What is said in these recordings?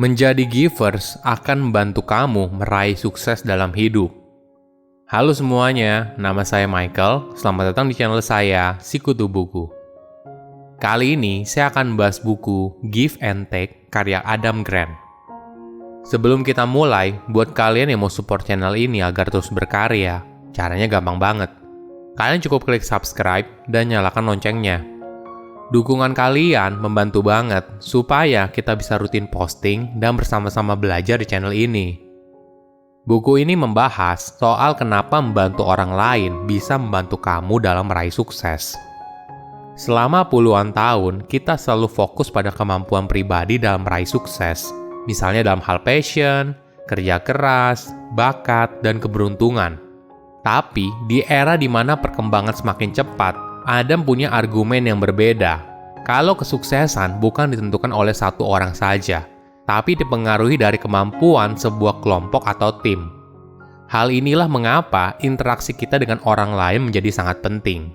Menjadi givers akan membantu kamu meraih sukses dalam hidup. Halo semuanya, nama saya Michael. Selamat datang di channel saya, Sikutu Buku. Kali ini saya akan membahas buku Give and Take karya Adam Grant. Sebelum kita mulai, buat kalian yang mau support channel ini agar terus berkarya, caranya gampang banget. Kalian cukup klik subscribe dan nyalakan loncengnya. Dukungan kalian membantu banget supaya kita bisa rutin posting dan bersama-sama belajar di channel ini. Buku ini membahas soal kenapa membantu orang lain bisa membantu kamu dalam meraih sukses. Selama puluhan tahun, kita selalu fokus pada kemampuan pribadi dalam meraih sukses, misalnya dalam hal passion, kerja keras, bakat, dan keberuntungan. Tapi, di era di mana perkembangan semakin cepat, Adam punya argumen yang berbeda. Kalau kesuksesan bukan ditentukan oleh satu orang saja, tapi dipengaruhi dari kemampuan sebuah kelompok atau tim. Hal inilah mengapa interaksi kita dengan orang lain menjadi sangat penting.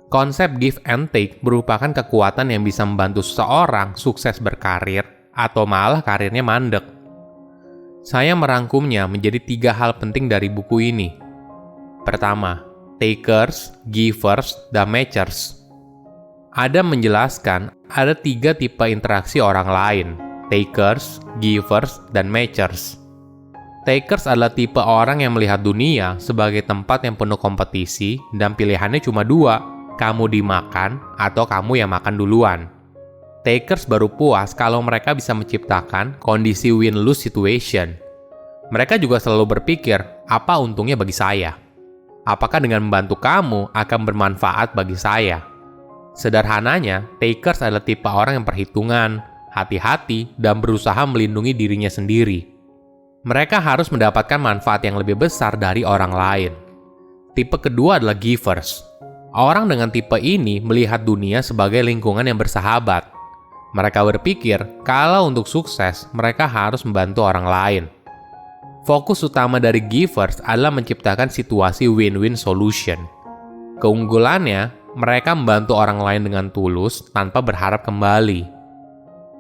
Konsep give and take merupakan kekuatan yang bisa membantu seseorang sukses berkarir atau malah karirnya mandek. Saya merangkumnya menjadi 3 hal penting dari buku ini. Pertama, takers, givers, dan matchers. Adam menjelaskan ada 3 tipe interaksi orang lain, takers, givers, dan matchers. Takers adalah tipe orang yang melihat dunia sebagai tempat yang penuh kompetisi dan pilihannya cuma 2, kamu dimakan atau kamu yang makan duluan. Takers baru puas kalau mereka bisa menciptakan kondisi win-lose situation. Mereka juga selalu berpikir, apa untungnya bagi saya? Apakah dengan membantu kamu akan bermanfaat bagi saya? Sederhananya, takers adalah tipe orang yang perhitungan, hati-hati, dan berusaha melindungi dirinya sendiri. Mereka harus mendapatkan manfaat yang lebih besar dari orang lain. Tipe kedua adalah givers. Orang dengan tipe ini melihat dunia sebagai lingkungan yang bersahabat. Mereka berpikir, kalau untuk sukses, mereka harus membantu orang lain. Fokus utama dari givers adalah menciptakan situasi win-win solution. Keunggulannya, mereka membantu orang lain dengan tulus tanpa berharap kembali.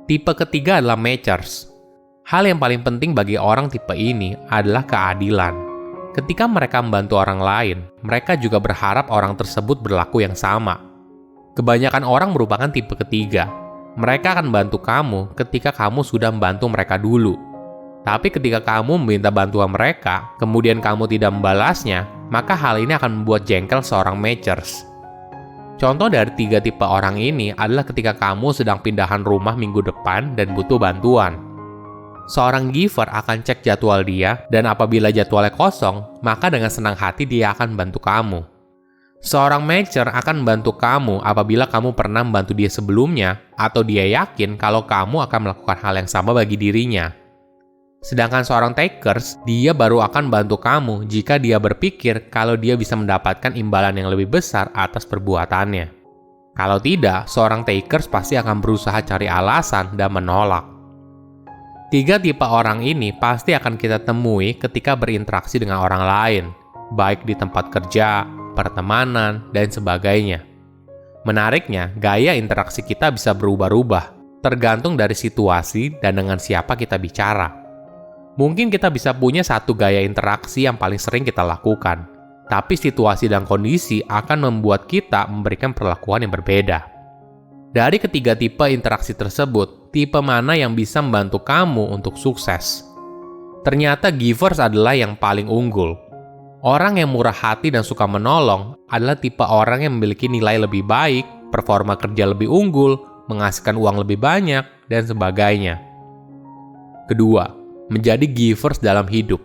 Tipe ketiga adalah matchers. Hal yang paling penting bagi orang tipe ini adalah keadilan. Ketika mereka membantu orang lain, mereka juga berharap orang tersebut berlaku yang sama. Kebanyakan orang merupakan tipe ketiga. Mereka akan membantu kamu ketika kamu sudah membantu mereka dulu. Tapi ketika kamu meminta bantuan mereka, kemudian kamu tidak membalasnya, maka hal ini akan membuat jengkel seorang matchers. Contoh dari 3 tipe orang ini adalah ketika kamu sedang pindahan rumah minggu depan dan butuh bantuan. Seorang giver akan cek jadwal dia, dan apabila jadwalnya kosong, maka dengan senang hati dia akan membantu kamu. Seorang matcher akan membantu kamu apabila kamu pernah membantu dia sebelumnya, atau dia yakin kalau kamu akan melakukan hal yang sama bagi dirinya. Sedangkan seorang takers, dia baru akan bantu kamu jika dia berpikir kalau dia bisa mendapatkan imbalan yang lebih besar atas perbuatannya. Kalau tidak, seorang takers pasti akan berusaha cari alasan dan menolak. 3 tipe orang ini pasti akan kita temui ketika berinteraksi dengan orang lain, baik di tempat kerja, pertemanan, dan sebagainya. Menariknya, gaya interaksi kita bisa berubah-ubah, tergantung dari situasi dan dengan siapa kita bicara. Mungkin kita bisa punya satu gaya interaksi yang paling sering kita lakukan, tapi situasi dan kondisi akan membuat kita memberikan perlakuan yang berbeda. Dari ketiga tipe interaksi tersebut, tipe mana yang bisa membantu kamu untuk sukses? Ternyata givers adalah yang paling unggul. Orang yang murah hati dan suka menolong adalah tipe orang yang memiliki nilai lebih baik, performa kerja lebih unggul, menghasilkan uang lebih banyak, dan sebagainya. Kedua, menjadi givers dalam hidup.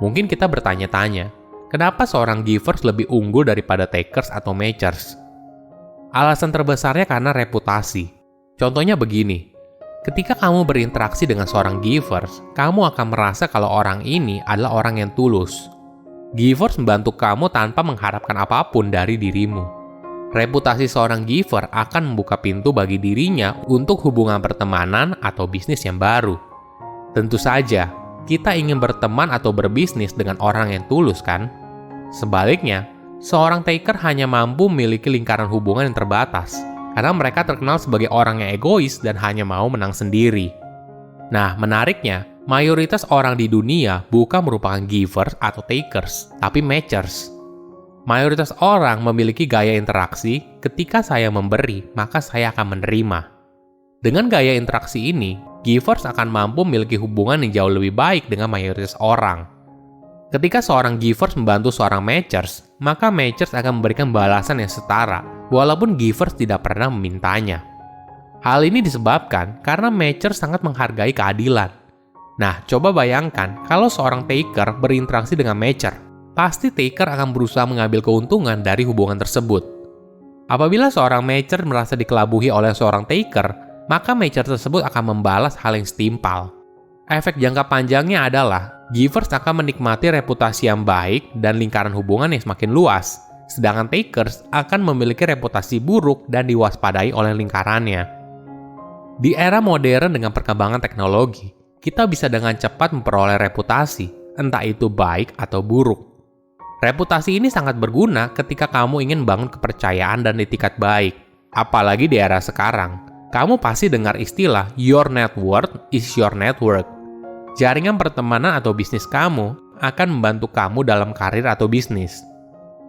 Mungkin kita bertanya-tanya, kenapa seorang givers lebih unggul daripada takers atau matchers? Alasan terbesarnya karena reputasi. Contohnya begini, ketika kamu berinteraksi dengan seorang givers, kamu akan merasa kalau orang ini adalah orang yang tulus. Givers membantu kamu tanpa mengharapkan apapun dari dirimu. Reputasi seorang giver akan membuka pintu bagi dirinya untuk hubungan pertemanan atau bisnis yang baru. Tentu saja, kita ingin berteman atau berbisnis dengan orang yang tulus, kan? Sebaliknya, seorang taker hanya mampu memiliki lingkaran hubungan yang terbatas, karena mereka terkenal sebagai orang yang egois dan hanya mau menang sendiri. Nah, menariknya, mayoritas orang di dunia bukan merupakan givers atau takers, tapi matchers. Mayoritas orang memiliki gaya interaksi, ketika saya memberi, maka saya akan menerima. Dengan gaya interaksi ini, givers akan mampu memiliki hubungan yang jauh lebih baik dengan mayoritas orang. Ketika seorang givers membantu seorang matchers, maka matchers akan memberikan balasan yang setara, walaupun givers tidak pernah memintanya. Hal ini disebabkan karena matchers sangat menghargai keadilan. Nah, coba bayangkan kalau seorang taker berinteraksi dengan matcher, pasti taker akan berusaha mengambil keuntungan dari hubungan tersebut. Apabila seorang matcher merasa dikelabuhi oleh seorang taker, maka matcher tersebut akan membalas hal yang setimpal. Efek jangka panjangnya adalah givers akan menikmati reputasi yang baik dan lingkaran hubungan yang semakin luas, sedangkan takers akan memiliki reputasi buruk dan diwaspadai oleh lingkarannya. Di era modern dengan perkembangan teknologi, kita bisa dengan cepat memperoleh reputasi, entah itu baik atau buruk. Reputasi ini sangat berguna ketika kamu ingin membangun kepercayaan dan etikat baik. Apalagi di era sekarang, kamu pasti dengar istilah your net worth is your network. Jaringan pertemanan atau bisnis kamu akan membantu kamu dalam karir atau bisnis.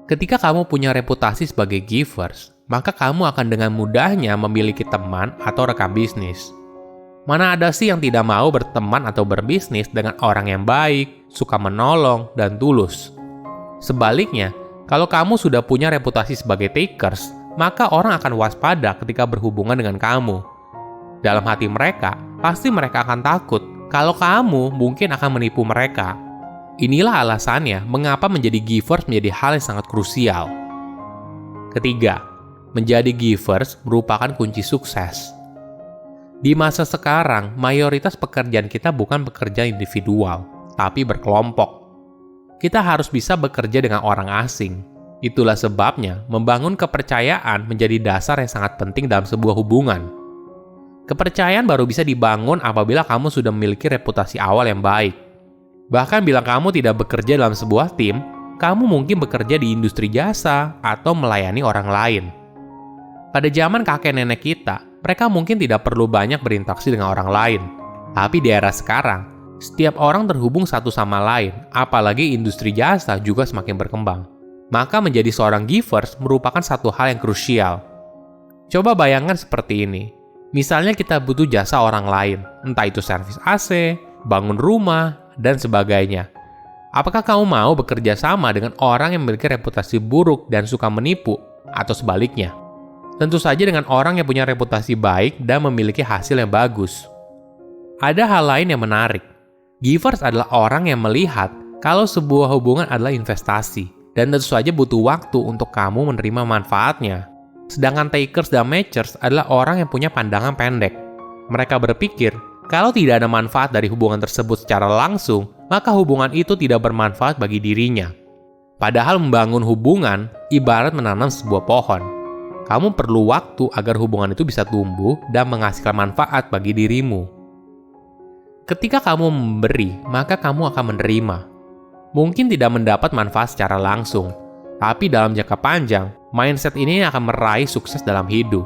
Ketika kamu punya reputasi sebagai givers, maka kamu akan dengan mudahnya memiliki teman atau rekan bisnis. Mana ada sih yang tidak mau berteman atau berbisnis dengan orang yang baik, suka menolong, dan tulus? Sebaliknya, kalau kamu sudah punya reputasi sebagai takers, maka orang akan waspada ketika berhubungan dengan kamu. Dalam hati mereka, pasti mereka akan takut kalau kamu mungkin akan menipu mereka. Inilah alasannya mengapa menjadi givers menjadi hal yang sangat krusial. Ketiga, menjadi givers merupakan kunci sukses. Di masa sekarang, mayoritas pekerjaan kita bukan pekerjaan individual, tapi berkelompok. Kita harus bisa bekerja dengan orang asing. Itulah sebabnya membangun kepercayaan menjadi dasar yang sangat penting dalam sebuah hubungan. Kepercayaan baru bisa dibangun apabila kamu sudah memiliki reputasi awal yang baik. Bahkan bila kamu tidak bekerja dalam sebuah tim, kamu mungkin bekerja di industri jasa atau melayani orang lain. Pada zaman kakek nenek kita, mereka mungkin tidak perlu banyak berinteraksi dengan orang lain. Tapi di era sekarang, setiap orang terhubung satu sama lain, apalagi industri jasa juga semakin berkembang. Maka menjadi seorang givers merupakan satu hal yang krusial. Coba bayangkan seperti ini. Misalnya kita butuh jasa orang lain, entah itu servis AC, bangun rumah, dan sebagainya. Apakah kamu mau bekerja sama dengan orang yang memiliki reputasi buruk dan suka menipu, atau sebaliknya? Tentu saja dengan orang yang punya reputasi baik dan memiliki hasil yang bagus. Ada hal lain yang menarik. Givers adalah orang yang melihat kalau sebuah hubungan adalah investasi, dan tentu saja butuh waktu untuk kamu menerima manfaatnya. Sedangkan takers dan matchers adalah orang yang punya pandangan pendek. Mereka berpikir, kalau tidak ada manfaat dari hubungan tersebut secara langsung, maka hubungan itu tidak bermanfaat bagi dirinya. Padahal membangun hubungan ibarat menanam sebuah pohon. Kamu perlu waktu agar hubungan itu bisa tumbuh dan menghasilkan manfaat bagi dirimu. Ketika kamu memberi, maka kamu akan menerima. Mungkin tidak mendapat manfaat secara langsung, tapi dalam jangka panjang, mindset ini akan meraih sukses dalam hidup.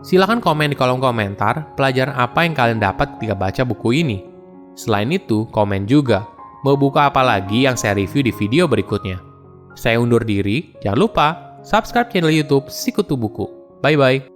Silahkan komen di kolom komentar pelajaran apa yang kalian dapat ketika baca buku ini. Selain itu, komen juga mau buku apa lagi yang saya review di video berikutnya. Saya undur diri, jangan lupa subscribe channel YouTube Sikutu Buku. Bye-bye.